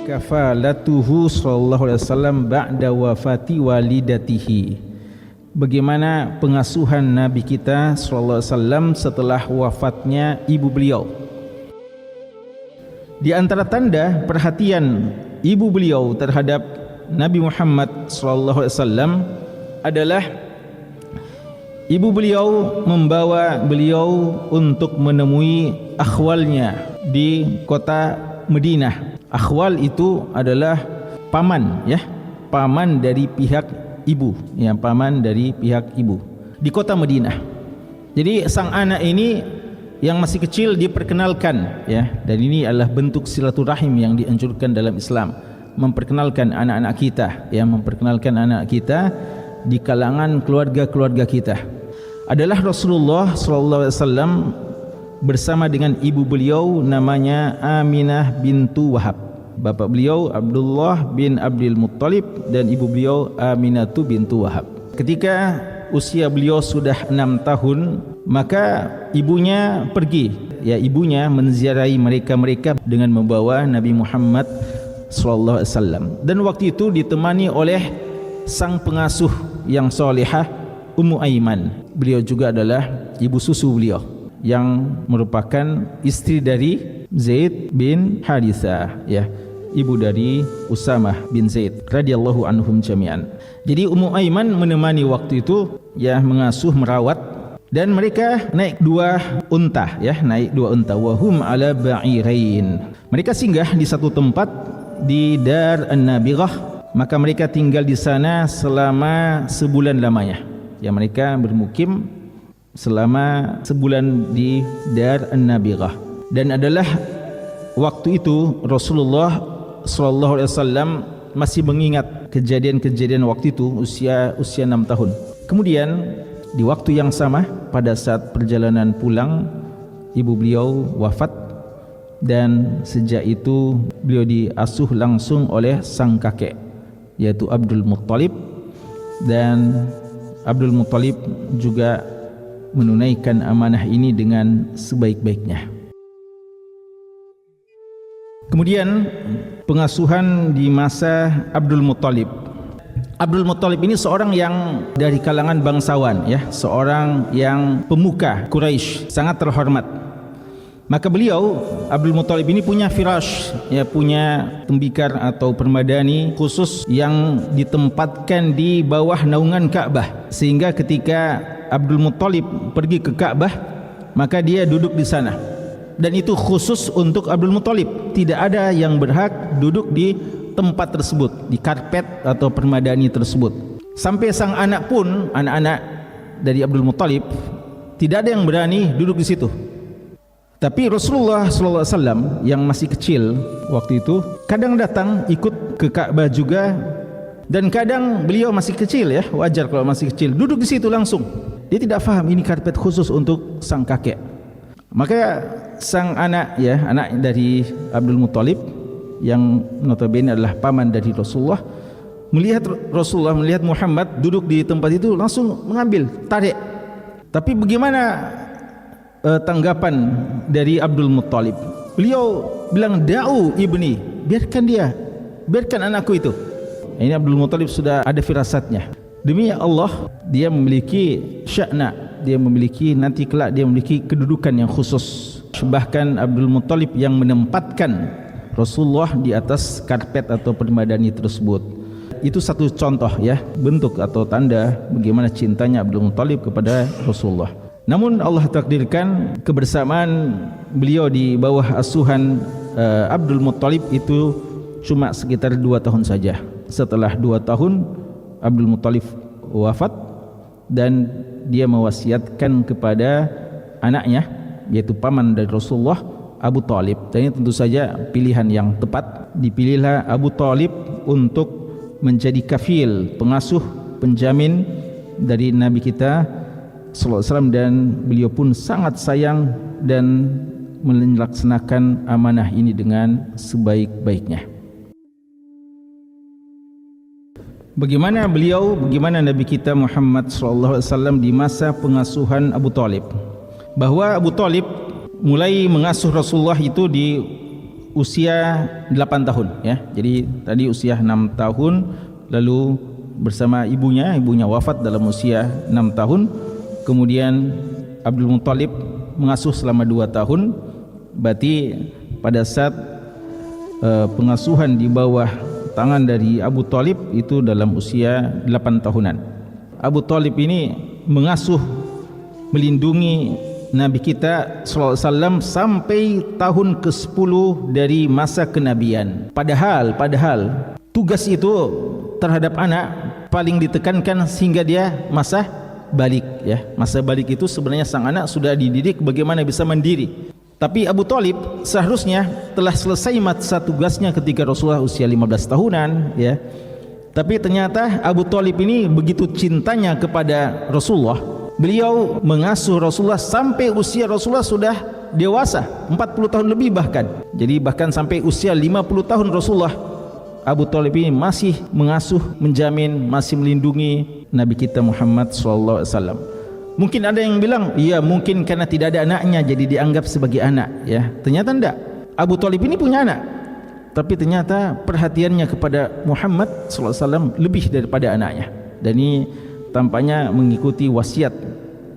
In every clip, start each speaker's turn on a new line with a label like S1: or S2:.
S1: Kafalatuhu sallallahu alaihi wasallam ba'da wafati walidatihi. Bagaimana pengasuhan Nabi kita sallallahu alaihi wasallam setelah wafatnya ibu beliau. Di antara tanda perhatian ibu beliau terhadap Nabi Muhammad sallallahu alaihi wasallam adalah ibu beliau membawa beliau untuk menemui akhwalnya di kota Madinah. Akhwal itu adalah paman, ya, paman dari pihak ibu, ya, paman dari pihak ibu di kota Madinah. Jadi sang anak ini yang masih kecil diperkenalkan, ya, dan ini adalah bentuk silaturahim yang dianjurkan dalam Islam, memperkenalkan anak-anak kita, ya, memperkenalkan anak kita di kalangan keluarga-keluarga kita. Adalah Rasulullah sallallahu alaihi wasallam bersama dengan ibu beliau namanya Aminah bintu Wahab. Bapak beliau Abdullah bin Abdul Muttalib dan ibu beliau Aminatu bintu Wahab. Ketika usia beliau sudah 6 tahun, maka ibunya pergi, ya, ibunya menziarahi mereka dengan membawa Nabi Muhammad sallallahu alaihi wasallam. Dan waktu itu ditemani oleh sang pengasuh yang salihah, Ummu Aiman. Beliau juga adalah ibu susu beliau, yang merupakan istri dari Zaid bin Harithah, ya, ibu dari Usamah bin Zaid radhiyallahu anhum jami'an. Jadi Ummu Aiman menemani waktu itu, ya, mengasuh, merawat, dan mereka naik 2 unta, ya, naik 2 unta. Wahum ala ba'irain. Mereka singgah di satu tempat di Dar An-Nabirah, maka mereka tinggal di sana selama sebulan lamanya. Ya, mereka bermukim selama sebulan di Dar An-Nabirah. Dan adalah waktu itu Rasulullah sallallahu alaihi wasallam masih mengingat kejadian-kejadian waktu itu, usia 6 tahun. Kemudian di waktu yang sama, pada saat perjalanan pulang, ibu beliau wafat, dan sejak itu beliau diasuh langsung oleh sang kakek, yaitu Abdul Muttalib. Dan Abdul Muttalib juga menunaikan amanah ini dengan sebaik-baiknya. Kemudian pengasuhan di masa Abdul Muttalib. Abdul Muttalib ini seorang yang dari kalangan bangsawan, ya, seorang yang pemuka Quraisy, sangat terhormat. Maka beliau Abdul Muttalib ini punya firash, ya, punya tembikar atau permadani khusus yang ditempatkan di bawah naungan Ka'bah, sehingga ketika Abdul Muttalib pergi ke Ka'bah, maka dia duduk di sana. Dan itu khusus untuk Abdul Muttalib. Tidak ada yang berhak duduk di tempat tersebut, di karpet atau permadani tersebut. Sampai sang anak pun, anak-anak dari Abdul Muttalib, tidak ada yang berani duduk di situ. Tapi Rasulullah sallallahu alaihi wasallam yang masih kecil waktu itu kadang datang ikut ke Ka'bah juga, dan kadang beliau masih kecil, ya, wajar kalau masih kecil, duduk di situ langsung. Dia tidak faham ini karpet khusus untuk sang kakek. Maka sang anak, ya, anak dari Abdul Muttalib yang notabene adalah paman dari Rasulullah, melihat Rasulullah, melihat Muhammad duduk di tempat itu, langsung mengambil, tarik. Tapi bagaimana tanggapan dari Abdul Muttalib? Beliau bilang, da'u ibni, biarkan dia, biarkan anakku itu. Ini Abdul Muttalib sudah ada firasatnya. Demi Allah, dia memiliki sya'na, dia memiliki, nanti kelak dia memiliki kedudukan yang khusus. Bahkan Abdul Muttalib yang menempatkan Rasulullah di atas karpet atau permadani tersebut. Itu satu contoh, ya, bentuk atau tanda bagaimana cintanya Abdul Muttalib kepada Rasulullah. Namun Allah takdirkan kebersamaan beliau di bawah asuhan Abdul Muttalib itu cuma sekitar 2 tahun saja. Setelah 2 tahun Abdul Muttalib wafat, dan dia mewasiatkan kepada anaknya, yaitu paman dari Rasulullah, Abu Talib. Dan ini tentu saja pilihan yang tepat. Dipilihlah Abu Talib untuk menjadi kafil, pengasuh, penjamin dari Nabi kita sallallahu alaihi wasallam, dan beliau pun sangat sayang dan melaksanakan amanah ini dengan sebaik-baiknya. Bagaimana Nabi kita Muhammad sallallahu alaihi wasallam di masa pengasuhan Abu Talib? Bahwa Abu Talib mulai mengasuh Rasulullah itu di usia 8 tahun ya. Jadi tadi usia 6 tahun, lalu bersama ibunya wafat dalam usia 6 tahun. Kemudian Abdul Muttalib mengasuh selama 2 tahun. Berarti pada saat pengasuhan di bawah tangan dari Abu Talib itu dalam usia 8 tahunan. Abu Talib ini mengasuh, melindungi Nabi kita sallallahu alaihi wasallam sampai tahun ke-10 dari masa kenabian. Padahal tugas itu terhadap anak paling ditekankan sehingga dia masa balik ya. Masa balik itu sebenarnya sang anak sudah dididik bagaimana bisa mandiri. Tapi Abu Talib seharusnya telah selesai masa tugasnya ketika Rasulullah usia 15 tahunan ya. Tapi ternyata Abu Talib ini begitu cintanya kepada Rasulullah, beliau mengasuh Rasulullah sampai usia Rasulullah sudah dewasa, 40 tahun lebih bahkan. Jadi bahkan sampai usia 50 tahun Rasulullah, Abu Talib ini masih mengasuh, menjamin, masih melindungi Nabi kita Muhammad sallallahu alaihi wasallam. Mungkin ada yang bilang, iya mungkin karena tidak ada anaknya jadi dianggap sebagai anak ya. Ternyata tidak. Abu Talib ini punya anak, tapi ternyata perhatiannya kepada Muhammad sallallahu alaihi wasallam lebih daripada anaknya. Dan ini tampaknya mengikuti wasiat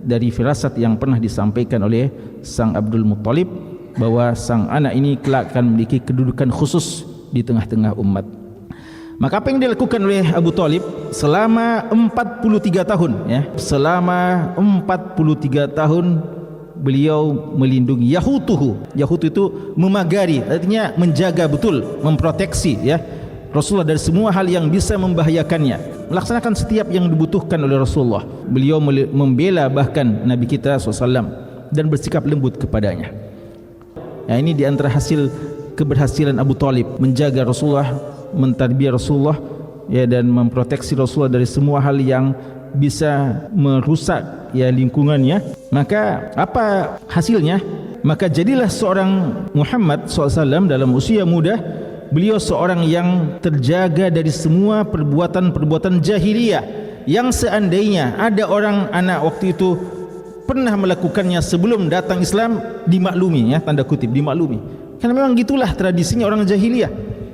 S1: dari firasat yang pernah disampaikan oleh sang Abdul Muttalib, bahwa sang anak ini kelak akan memiliki kedudukan khusus di tengah-tengah umat. Maka apa yang dilakukan oleh Abu Talib selama 43 tahun ya, selama 43 tahun beliau melindungi yahutuhu. Yahutu itu memagari, artinya menjaga betul, memproteksi ya Rasulullah dari semua hal yang bisa membahayakannya, melaksanakan setiap yang dibutuhkan oleh Rasulullah. Beliau membela bahkan Nabi kita SAW dan bersikap lembut kepadanya. Ya, ini di antara hasil keberhasilan Abu Talib menjaga Rasulullah, mentarbiyah Rasulullah ya, dan memproteksi Rasulullah dari semua hal yang bisa merusak ya lingkungannya. Maka apa hasilnya? Maka jadilah seorang Muhammad SAW dalam usia muda, beliau seorang yang terjaga dari semua perbuatan-perbuatan jahiliyah yang seandainya ada orang anak waktu itu pernah melakukannya sebelum datang Islam, dimaklumi ya, tanda kutip dimaklumi, karena memang gitulah tradisinya orang jahiliyah.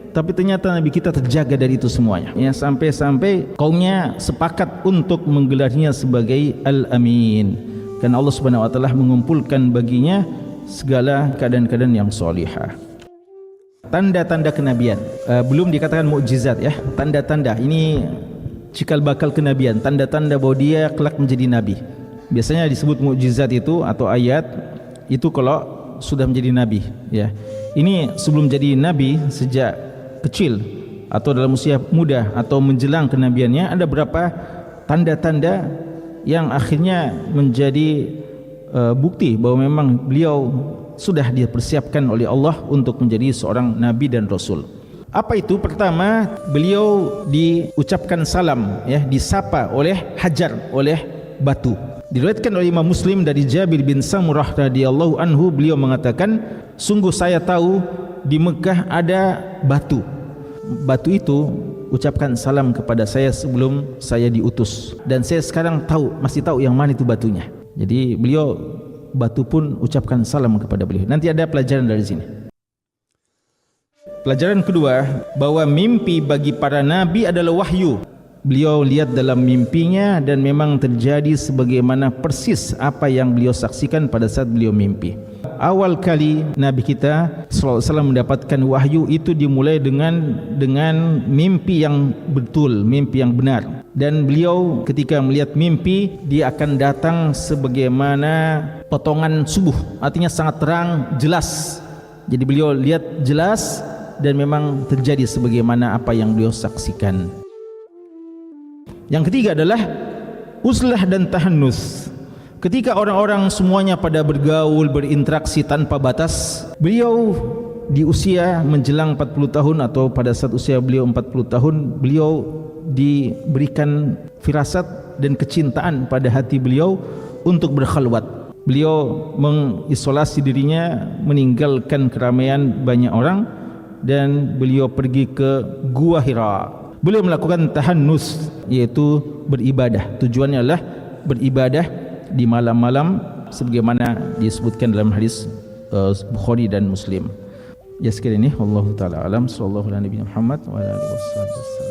S1: Tapi ternyata Nabi kita terjaga dari itu semuanya ya, sampai-sampai kaumnya sepakat untuk menggelarnya sebagai Al-Amin, karena Allah Subhanahu wa taala mengumpulkan baginya segala keadaan-keadaan yang salihah. Tanda-tanda kenabian, belum dikatakan mukjizat ya, tanda-tanda ini cikal bakal kenabian, tanda-tanda bahwa dia kelak menjadi nabi. Biasanya disebut mukjizat itu atau ayat itu kalau sudah menjadi nabi ya. Ini sebelum jadi nabi, sejak kecil atau dalam usia muda atau menjelang kenabiannya, ada berapa tanda-tanda yang akhirnya menjadi bukti bahwa memang beliau sudah dipersiapkan oleh Allah untuk menjadi seorang nabi dan rasul. Apa itu? Pertama, beliau diucapkan salam ya, disapa oleh hajar, oleh batu. Diriwayatkan oleh Imam Muslim dari Jabir bin Samurah radhiyallahu anhu, beliau mengatakan, sungguh saya tahu di Mekah ada batu. Batu itu ucapkan salam kepada saya sebelum saya diutus, dan saya sekarang masih tahu yang mana itu batunya. Jadi beliau, batu pun ucapkan salam kepada beliau. Nanti ada pelajaran dari sini. Pelajaran kedua, bahwa mimpi bagi para nabi adalah wahyu. Beliau lihat dalam mimpinya dan memang terjadi sebagaimana persis apa yang beliau saksikan pada saat beliau mimpi. Awal kali Nabi kita sallallahu alaihi wasallam mendapatkan wahyu itu dimulai dengan mimpi yang betul, mimpi yang benar. Dan beliau ketika melihat mimpi, dia akan datang sebagaimana potongan subuh, artinya sangat terang, jelas. Jadi beliau lihat jelas dan memang terjadi sebagaimana apa yang beliau saksikan. Yang ketiga adalah uzlah dan tahannus. Ketika orang-orang semuanya pada bergaul, berinteraksi tanpa batas, beliau di usia menjelang 40 tahun atau pada saat usia beliau 40 tahun, beliau diberikan firasat dan kecintaan pada hati beliau untuk berkhalwat. Beliau mengisolasi dirinya, meninggalkan keramaian banyak orang, dan beliau pergi ke Gua Hira. Beliau melakukan tahannus, yaitu beribadah. Tujuannya adalah beribadah di malam-malam sebagaimana disebutkan dalam hadis Bukhari dan Muslim. Ya sekian ini, wallahu taala alam, sallallahu alaihi Muhammad wa ala alihi wasallam.